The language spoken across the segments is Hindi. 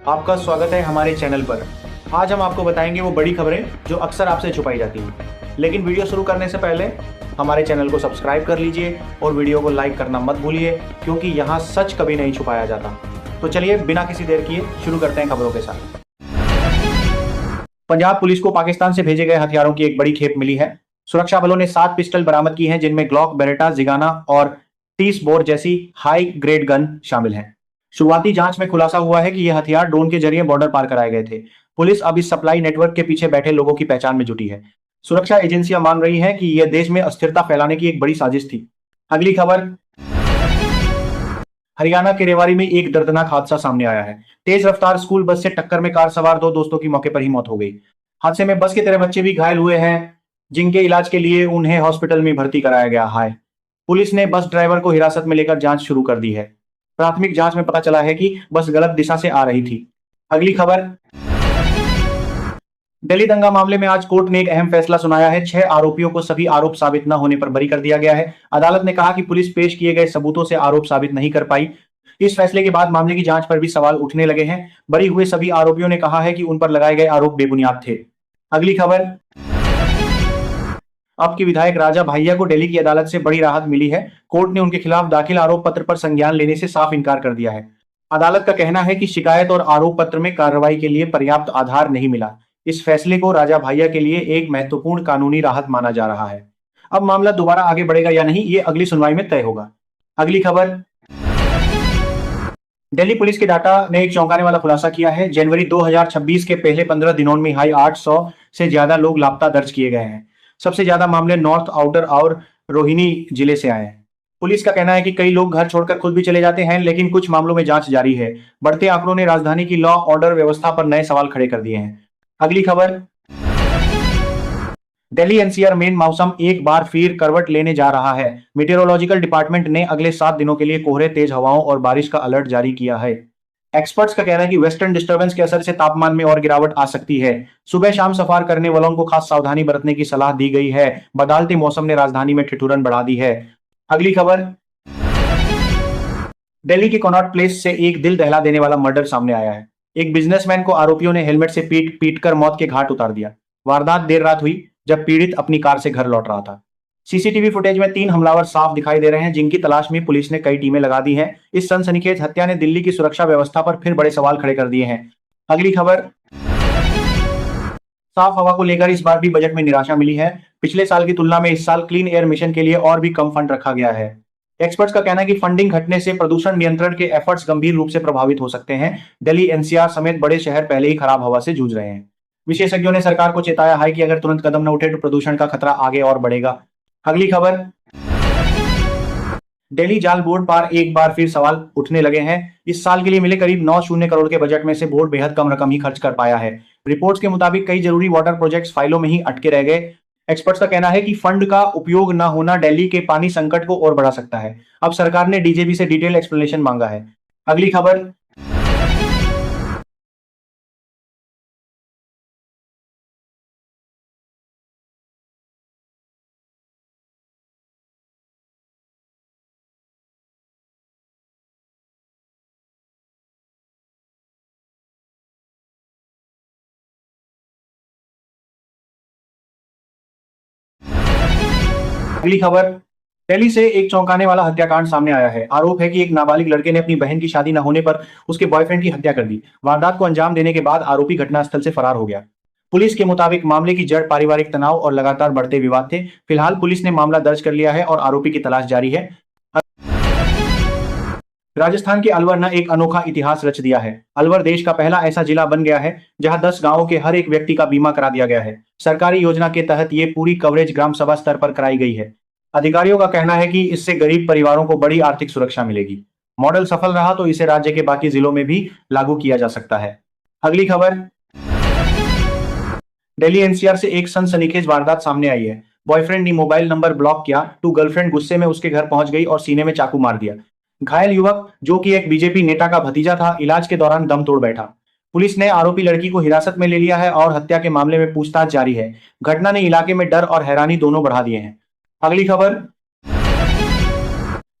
आपका स्वागत है हमारे चैनल पर। आज हम आपको बताएंगे वो बड़ी खबरें जो अक्सर आपसे छुपाई जाती हैं। लेकिन वीडियो शुरू करने से पहले हमारे चैनल को सब्सक्राइब कर लीजिए और वीडियो को लाइक करना मत भूलिए, क्योंकि यहाँ सच कभी नहीं छुपाया जाता। तो चलिए बिना किसी देर किए शुरू करते हैं खबरों के साथ। पंजाब पुलिस को पाकिस्तान से भेजे गए हथियारों की एक बड़ी खेप मिली है। सुरक्षा बलों ने 7 पिस्टल बरामद की हैं, जिनमें ग्लॉक, बेरेटा, जिगाना और 30 बोर जैसी हाई ग्रेड गन शामिल हैं। शुरुआती जांच में खुलासा हुआ है कि यह हथियार ड्रोन के जरिए बॉर्डर पार कराए गए थे। पुलिस अब इस सप्लाई नेटवर्क के पीछे बैठे लोगों की पहचान में जुटी है। सुरक्षा एजेंसियां मान रही हैं कि यह देश में अस्थिरता फैलाने की एक बड़ी साजिश थी। अगली खबर, हरियाणा के रेवाड़ी में एक दर्दनाक हादसा सामने आया है। तेज रफ्तार स्कूल बस से टक्कर में कार सवार 2 दोस्तों की मौके पर ही मौत हो गई। हादसे में बस के 13 बच्चे भी घायल हुए हैं, जिनके इलाज के लिए उन्हें हॉस्पिटल में भर्ती कराया गया है। पुलिस ने बस ड्राइवर को हिरासत में लेकर जांच शुरू कर दी है। प्राथमिक जांच में पता चला है कि बस गलत दिशा से आ रही थी। अगली खबर, दिल्ली दंगा मामले में आज कोर्ट ने एक अहम फैसला सुनाया है। 6 आरोपियों को सभी आरोप साबित न होने पर बरी कर दिया गया है। अदालत ने कहा कि पुलिस पेश किए गए सबूतों से आरोप साबित नहीं कर पाई। इस फैसले के बाद मामले की जांच पर भी सवाल उठने लगे हैं। बरी हुए सभी आरोपियों ने कहा है कि उन पर लगाए गए आरोप बेबुनियाद थे। अगली खबर, अब की विधायक राजा भाइया को दिल्ली की अदालत से बड़ी राहत मिली है। कोर्ट ने उनके खिलाफ दाखिल आरोप पत्र पर संज्ञान लेने से साफ इनकार कर दिया है। अदालत का कहना है कि शिकायत और आरोप पत्र में कार्रवाई के लिए पर्याप्त आधार नहीं मिला। इस फैसले को राजा भाइया के लिए एक महत्वपूर्ण कानूनी राहत माना जा रहा है। अब मामला दोबारा आगे बढ़ेगा या नहीं, ये अगली सुनवाई में तय होगा। अगली खबर, दिल्ली पुलिस के डाटा ने एक चौंकाने वाला खुलासा किया है। जनवरी 2026 के पहले 15 दिनों में 800 से ज्यादा लोग लापता दर्ज किए गए हैं। सबसे ज्यादा मामले नॉर्थ आउटर और रोहिणी जिले से आए हैं। पुलिस का कहना है कि कई लोग घर छोड़कर खुद भी चले जाते हैं, लेकिन कुछ मामलों में जांच जारी है। बढ़ते आंकड़ों ने राजधानी की लॉ ऑर्डर व्यवस्था पर नए सवाल खड़े कर दिए हैं। अगली खबर, दिल्ली एनसीआर में मौसम एक बार फिर करवट लेने जा रहा है। मीटेरोलॉजिकल डिपार्टमेंट ने अगले 7 दिनों के लिए कोहरे, तेज हवाओं और बारिश का अलर्ट जारी किया है। एक्सपर्ट्स का कहना है कि वेस्टर्न डिस्टर्बेंस के असर से तापमान में और गिरावट आ सकती है। सुबह शाम सफर करने वालों को खास सावधानी बरतने की सलाह दी गई है। बदलते मौसम ने राजधानी में ठिठुरन बढ़ा दी है। अगली खबर, दिल्ली के कनॉट प्लेस से एक दिल दहला देने वाला मर्डर सामने आया है। एक बिजनेसमैन को आरोपियों ने हेलमेट से पीट कर मौत के घाट उतार दिया। वारदात देर रात हुई, जब पीड़ित अपनी कार से घर लौट रहा था। सीसीटीवी फुटेज में 3 हमलावर साफ दिखाई दे रहे हैं, जिनकी तलाश में पुलिस ने कई टीमें लगा दी हैं। इस सनसनीखेज हत्या ने दिल्ली की सुरक्षा व्यवस्था पर फिर बड़े सवाल खड़े कर दिए हैं। अगली खबर, साफ हवा को लेकर इस बार भी बजट में निराशा मिली है। पिछले साल की तुलना में इस साल क्लीन एयर मिशन के लिए और भी कम फंड रखा गया है। एक्सपर्ट्स का कहना है कि फंडिंग घटने से प्रदूषण नियंत्रण के एफर्ट्स गंभीर रूप से प्रभावित हो सकते हैं। दिल्ली एनसीआर समेत बड़े शहर पहले ही खराब हवा से जूझ रहे हैं। विशेषज्ञों ने सरकार को चेताया है कि अगर तुरंत कदम न उठे तो प्रदूषण का खतरा आगे और बढ़ेगा। अगली खबर, दिल्ली जाल बोर्ड पर एक बार फिर सवाल उठने लगे हैं। इस साल के लिए मिले करीब 9 करोड़ के बजट में से बोर्ड बेहद कम रकम ही खर्च कर पाया है। रिपोर्ट्स के मुताबिक कई जरूरी वाटर प्रोजेक्ट्स फाइलों में ही अटके रह गए। एक्सपर्ट्स का कहना है कि फंड का उपयोग न होना दिल्ली के पानी संकट को और बढ़ा सकता है। अब सरकार ने डीजेबी से डिटेल एक्सप्लेनेशन मांगा है। अगली खबर, अगली खबर, दिल्ली से एक चौंकाने वाला हत्याकांड सामने आया है। आरोप है कि एक नाबालिग लड़के ने अपनी बहन की शादी न होने पर उसके बॉयफ्रेंड की हत्या कर दी। वारदात को अंजाम देने के बाद आरोपी घटनास्थल से फरार हो गया। पुलिस के मुताबिक मामले की जड़ पारिवारिक तनाव और लगातार बढ़ते विवाद थे। फिलहाल पुलिस ने मामला दर्ज कर लिया है और आरोपी की तलाश जारी है। राजस्थान के अलवर ने एक अनोखा इतिहास रच दिया है। अलवर देश का पहला ऐसा जिला बन गया है जहां 10 गांवों के हर एक व्यक्ति का बीमा करा दिया गया है। सरकारी योजना के तहत ये पूरी कवरेज ग्राम सभा स्तर पर कराई गई है। अधिकारियों का कहना है कि इससे गरीब परिवारों को बड़ी आर्थिक सुरक्षा मिलेगी। मॉडल सफल रहा तो इसे राज्य के बाकी जिलों में भी लागू किया जा सकता है। अगली खबर, दिल्ली एनसीआर से एक सनसनीखेज वारदात सामने आई है। बॉयफ्रेंड ने मोबाइल नंबर ब्लॉक किया तो गर्लफ्रेंड गुस्से में उसके घर पहुंच गई और सीने में चाकू मार दिया। घायल युवक, जो कि एक बीजेपी नेता का भतीजा था, इलाज के दौरान दम तोड़ बैठा। पुलिस ने आरोपी लड़की को हिरासत में ले लिया है और हत्या के मामले में पूछताछ जारी है। घटना ने इलाके में डर और हैरानी दोनों बढ़ा दिए हैं। अगली खबर,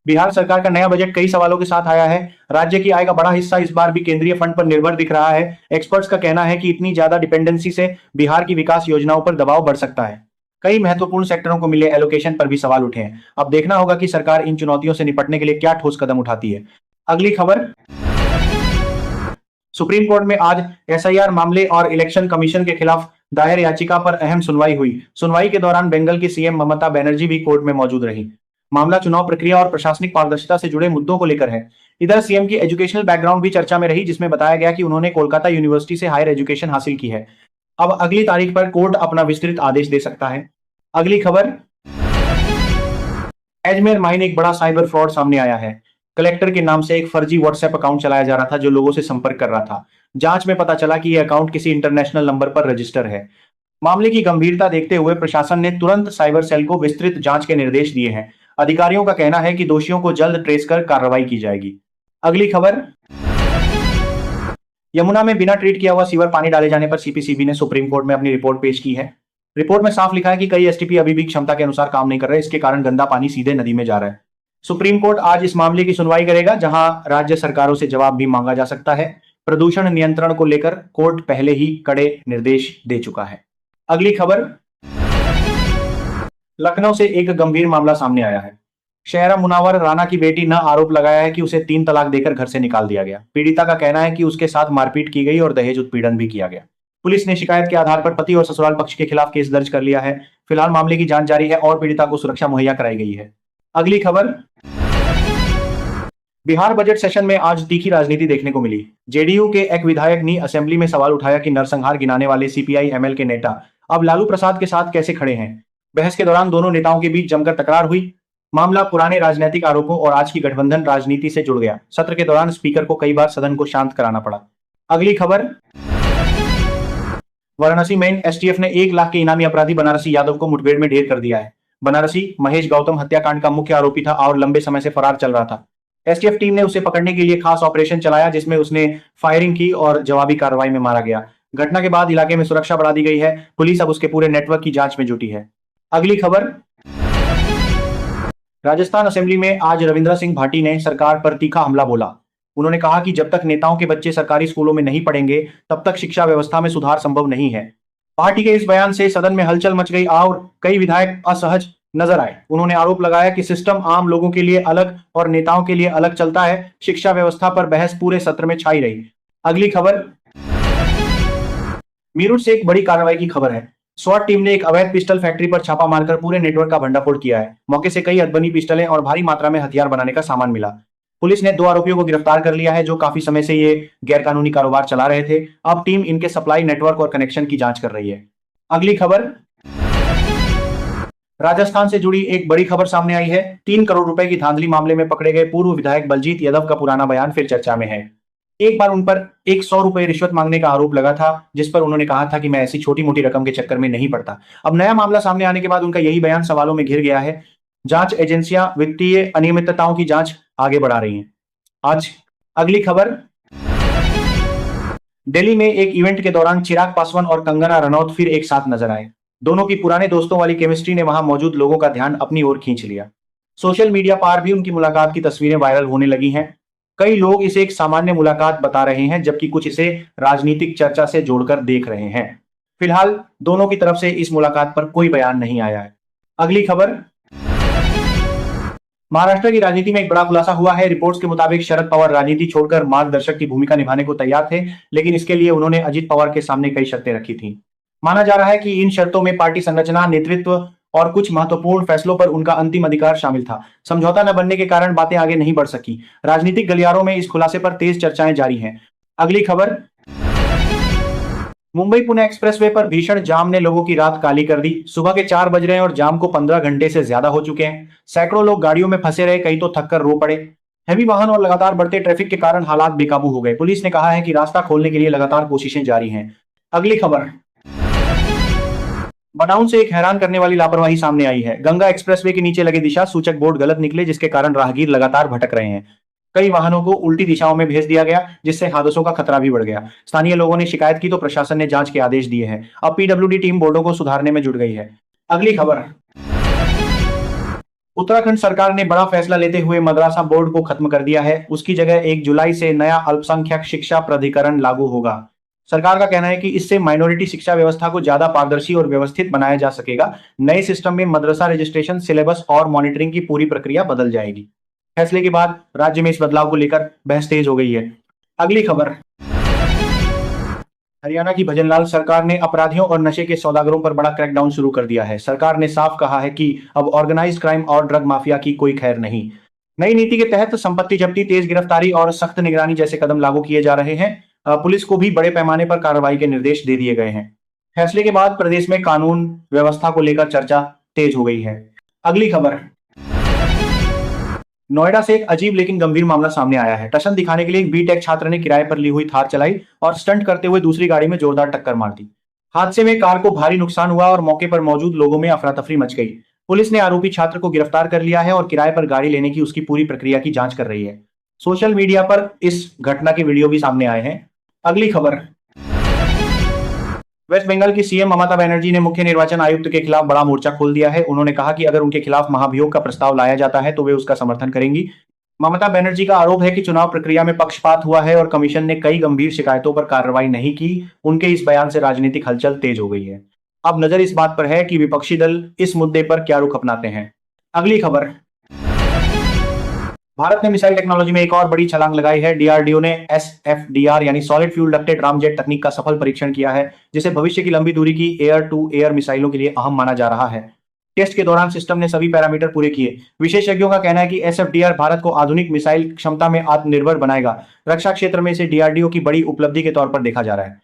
बिहार सरकार का नया बजट कई सवालों के साथ आया है। राज्य की आय का बड़ा हिस्सा इस बार भी केंद्रीय फंड पर निर्भर दिख रहा है। एक्सपर्ट्स का कहना है कि इतनी ज्यादा डिपेंडेंसी से बिहार की विकास योजनाओं पर दबाव बढ़ सकता है। कई महत्वपूर्ण सेक्टरों को मिले एलोकेशन पर भी सवाल उठे हैं। अब देखना होगा कि सरकार इन चुनौतियों से निपटने के लिए क्या ठोस कदम उठाती है। अगली खबर, सुप्रीम कोर्ट में आज एसआईआर मामले और इलेक्शन कमीशन के खिलाफ दायर याचिका पर अहम सुनवाई हुई। सुनवाई के दौरान बंगाल की सीएम ममता बनर्जी भी कोर्ट में मौजूद रही। मामला चुनाव प्रक्रिया और प्रशासनिक पारदर्शिता से जुड़े मुद्दों को लेकर है। इधर सीएम की एजुकेशनल बैकग्राउंड भी चर्चा में रही, जिसमें बताया गया कि उन्होंने कोलकाता यूनिवर्सिटी से हायर एजुकेशन हासिल की है। अब अगली तारीख पर कोर्ट अपना विस्तृत आदेश दे सकता है। अगली खबर, अजमेर माइन एक बड़ा साइबर फ्रॉड सामने आया है। कलेक्टर के नाम से एक फर्जी व्हाट्सएप अकाउंट चलाया जा रहा था जो लोगों से संपर्क कर रहा था। जांच में पता चला कि यह अकाउंट किसी इंटरनेशनल नंबर पर रजिस्टर है। मामले की गंभीरता देखते हुए प्रशासन ने तुरंत साइबर सेल को विस्तृत जांच के निर्देश दिए हैं। अधिकारियों का कहना है कि दोषियों को जल्द ट्रेस कर कार्रवाई की जाएगी। अगली खबर, यमुना में बिना ट्रीट किया हुआ सीवर पानी डाले जाने पर सीपीसीबी ने सुप्रीम कोर्ट में अपनी रिपोर्ट पेश की है। रिपोर्ट में साफ लिखा है कि कई एसटीपी अभी भी क्षमता के अनुसार काम नहीं कर रहे, इसके कारण गंदा पानी सीधे नदी में जा रहा है। सुप्रीम कोर्ट आज इस मामले की सुनवाई करेगा, जहां राज्य सरकारों से जवाब भी मांगा जा सकता है। प्रदूषण नियंत्रण को लेकर कोर्ट पहले ही कड़े निर्देश दे चुका है। अगली खबर, लखनऊ से एक गंभीर मामला सामने आया है। शेहरा मुनावर राणा की बेटी ने आरोप लगाया है कि उसे 3 तलाक देकर घर से निकाल दिया गया। पीड़िता का कहना है कि उसके साथ मारपीट की गई और दहेज उत्पीड़न भी किया गया। पुलिस ने शिकायत के आधार पर पति और ससुराल पक्ष के खिलाफ केस दर्ज कर लिया है। फिलहाल मामले की जांच जारी है और पीड़िता को सुरक्षा मुहैया कराई गई है। अगली खबर, बिहार बजट सेशन में आज तीखी राजनीति देखने को मिली। जेडीयू के एक विधायक ने असेंबली में सवाल उठाया कि नरसंहार गिनाने वाले सीपीआई एमएल के नेता अब लालू प्रसाद के साथ कैसे खड़े हैं। बहस के दौरान दोनों नेताओं के बीच जमकर तकरार हुई। मामला पुराने राजनीतिक आरोपों और आज की गठबंधन राजनीति से जुड़ गया। सत्र के दौरान स्पीकर को कई बार सदन को शांत कराना पड़ा। अगली खबर, वाराणसी में एसटीएफ ने 1 लाख के इनामी अपराधी बनारसी यादव को मुठभेड़ में ढेर कर दिया है। बनारसी महेश गौतम हत्याकांड का मुख्य आरोपी था और लंबे समय से फरार चल रहा था। एसटीएफ टीम ने उसे पकड़ने के लिए खास ऑपरेशन चलाया, जिसमें उसने फायरिंग की और जवाबी कार्रवाई में मारा गया। घटना के बाद इलाके में सुरक्षा बढ़ा दी गई है। पुलिस अब उसके पूरे नेटवर्क की जांच में जुटी है। अगली खबर, राजस्थान असेंबली में आज रविंद्र सिंह भाटी ने सरकार पर तीखा हमला बोला। उन्होंने कहा कि जब तक नेताओं के बच्चे सरकारी स्कूलों में नहीं पढ़ेंगे तब तक शिक्षा व्यवस्था में सुधार संभव नहीं है। पार्टी के इस बयान से सदन में हलचल मच गई और कई विधायक असहज नजर आए। उन्होंने आरोप लगाया कि सिस्टम आम लोगों के लिए अलग और नेताओं के लिए अलग चलता है। शिक्षा व्यवस्था पर बहस पूरे सत्र में छाई रही। अगली खबर, मीरठ से एक बड़ी कार्रवाई की खबर है। स्वाट टीम ने एक अवैध पिस्टल फैक्ट्री पर छापा मारकर पूरे नेटवर्क का भंडाफोड़ किया है। मौके से कई अदबनी पिस्टलें और भारी मात्रा में हथियार बनाने का सामान मिला। पुलिस ने 2 आरोपियों को गिरफ्तार कर लिया है जो काफी समय से ये गैरकानूनी कारोबार चला रहे थे। अब टीम इनके सप्लाई नेटवर्क और कनेक्शन की जांच कर रही है। अगली खबर, राजस्थान से जुड़ी एक बड़ी खबर सामने आई है। 3 करोड़ रुपए की धांधली मामले में पकड़े गए पूर्व विधायक बलजीत यादव का पुराना बयान फिर चर्चा में है। एक बार उन पर 100 रुपए रिश्वत मांगने का आरोप लगा था, जिस पर उन्होंने कहा था कि मैं ऐसी छोटी मोटी रकम के चक्कर में नहीं पड़ता। अब नया मामला सामने आने के बाद उनका यही बयान सवालों में घिर गया है। जांच एजेंसियां वित्तीय अनियमितताओं की जांच आगे बढ़ा रही हैं। आज अगली खबर, दिल्ली में एक इवेंट के दौरान चिराग पासवान और कंगना रनौत फिर एक साथ नजर आए। दोनों की पुराने दोस्तों वाली केमिस्ट्री ने वहां मौजूद लोगों का ध्यान अपनी ओर खींच लिया। सोशल मीडिया पर भी उनकी मुलाकात की तस्वीरें वायरल होने लगी हैं। कई लोग इसे एक सामान्य मुलाकात बता रहे हैं, जबकि कुछ इसे राजनीतिक चर्चा से जोड़कर देख रहे हैं। फिलहाल दोनों की तरफ से इस मुलाकात पर कोई बयान नहीं आया है। अगली खबर, महाराष्ट्र की राजनीति में एक बड़ा खुलासा हुआ है। रिपोर्ट्स के मुताबिक शरद पवार राजनीति छोड़कर मार्गदर्शक की भूमिका निभाने को तैयार थे, लेकिन इसके लिए उन्होंने अजित पवार के सामने कई शर्तें रखी थी। माना जा रहा है कि इन शर्तों में पार्टी संरचना, नेतृत्व और कुछ महत्वपूर्ण फैसलों पर उनका अंतिम अधिकार शामिल था। समझौता न बनने के कारण बातें आगे नहीं बढ़ सकी। राजनीतिक गलियारों में इस खुलासे पर तेज चर्चाएं जारी हैं। अगली खबर, मुंबई पुणे एक्सप्रेसवे पर भीषण जाम ने लोगों की रात काली कर दी। सुबह के 4 बज रहे हैं और जाम को 15 घंटे से ज्यादा हो चुके हैं। सैकड़ों लोग गाड़ियों में फंसे रहे, कई तो थककर रो पड़े। हैवी वाहन और लगातार बढ़ते ट्रैफिक के कारण हालात बेकाबू हो गए। पुलिस ने कहा है कि रास्ता खोलने के लिए लगातार कोशिशें जारी हैं। अगली खबर, बनाउन से एक हैरान करने वाली लापरवाही सामने आई है। गंगा एक्सप्रेसवे के नीचे लगे दिशा सूचक बोर्ड गलत निकले, जिसके कारण राहगीर लगातार भटक रहे हैं। कई वाहनों को उल्टी दिशाओं में भेज दिया गया, जिससे हादसों का खतरा भी बढ़ गया। स्थानीय लोगों ने शिकायत की तो प्रशासन ने जांच के आदेश दिए हैं। अब पीडब्ल्यूडी टीम बोर्डों को सुधारने में जुट गई है। अगली खबर, उत्तराखंड सरकार ने बड़ा फैसला लेते हुए मदरसा बोर्ड को खत्म कर दिया है। उसकी जगह 1 जुलाई से नया अल्पसंख्यक शिक्षा प्राधिकरण लागू होगा। सरकार का कहना है कि इससे माइनॉरिटी शिक्षा व्यवस्था को ज्यादा पारदर्शी और व्यवस्थित बनाया जा सकेगा। नए सिस्टम में मदरसा रजिस्ट्रेशन, सिलेबस और मॉनिटरिंग की पूरी प्रक्रिया बदल जाएगी। फैसले के बाद राज्य में इस बदलाव को लेकर बहस तेज हो गई है। अगली खबर, हरियाणा की भजनलाल सरकार ने अपराधियों और नशे के सौदागरों पर बड़ा क्रैकडाउन शुरू कर दिया है। सरकार ने साफ कहा है कि अब ऑर्गेनाइज्ड क्राइम और ड्रग माफिया की कोई खैर नहीं। नई नीति के तहत संपत्ति जब्ती, तेज गिरफ्तारी और सख्त निगरानी जैसे कदम लागू किए जा रहे हैं। पुलिस को भी बड़े पैमाने पर कार्रवाई के निर्देश दे दिए गए हैं। फैसले के बाद प्रदेश में कानून व्यवस्था को लेकर चर्चा तेज हो गई है। अगली खबर, नोएडा से एक अजीब लेकिन गंभीर मामला सामने आया है। टशन दिखाने के लिए एक बीटेक छात्र ने किराए पर ली हुई थार चलाई और स्टंट करते हुए दूसरी गाड़ी में जोरदार टक्कर मार दी। हादसे में कार को भारी नुकसान हुआ और मौके पर मौजूद लोगों में अफरा तफरी मच गई। पुलिस ने आरोपी छात्र को गिरफ्तार कर लिया है और किराए पर गाड़ी लेने की उसकी पूरी प्रक्रिया की जांच कर रही है। सोशल मीडिया पर इस घटना के वीडियो भी सामने आए हैं। अगली खबर, वेस्ट बंगाल की सीएम ममता बनर्जी ने मुख्य निर्वाचन आयुक्त के खिलाफ बड़ा मोर्चा खोल दिया है। उन्होंने कहा कि अगर उनके खिलाफ महाभियोग का प्रस्ताव लाया जाता है तो वे उसका समर्थन करेंगी। ममता बनर्जी का आरोप है कि चुनाव प्रक्रिया में पक्षपात हुआ है और कमीशन ने कई गंभीर शिकायतों पर कार्रवाई नहीं की। उनके इस बयान से राजनीतिक हलचल तेज हो गई है। अब नजर इस बात पर है कि विपक्षी दल इस मुद्दे पर क्या रुख अपनाते हैं। अगली खबर, भारत ने मिसाइल टेक्नोलॉजी में एक और बड़ी छलांग लगाई है। डीआरडीओ ने एसएफडीआर यानी सॉलिड फ्यूल डक्टेड रामजेट तकनीक का सफल परीक्षण किया है, जिसे भविष्य की लंबी दूरी की एयर टू एयर मिसाइलों के लिए अहम माना जा रहा है। टेस्ट के दौरान सिस्टम ने सभी पैरामीटर पूरे किए। विशेषज्ञों का कहना है कि एसएफडीआर भारत को आधुनिक मिसाइल क्षमता में आत्मनिर्भर बनाएगा। रक्षा क्षेत्र में इसे डीआरडीओ की बड़ी उपलब्धि के तौर पर देखा जा रहा है।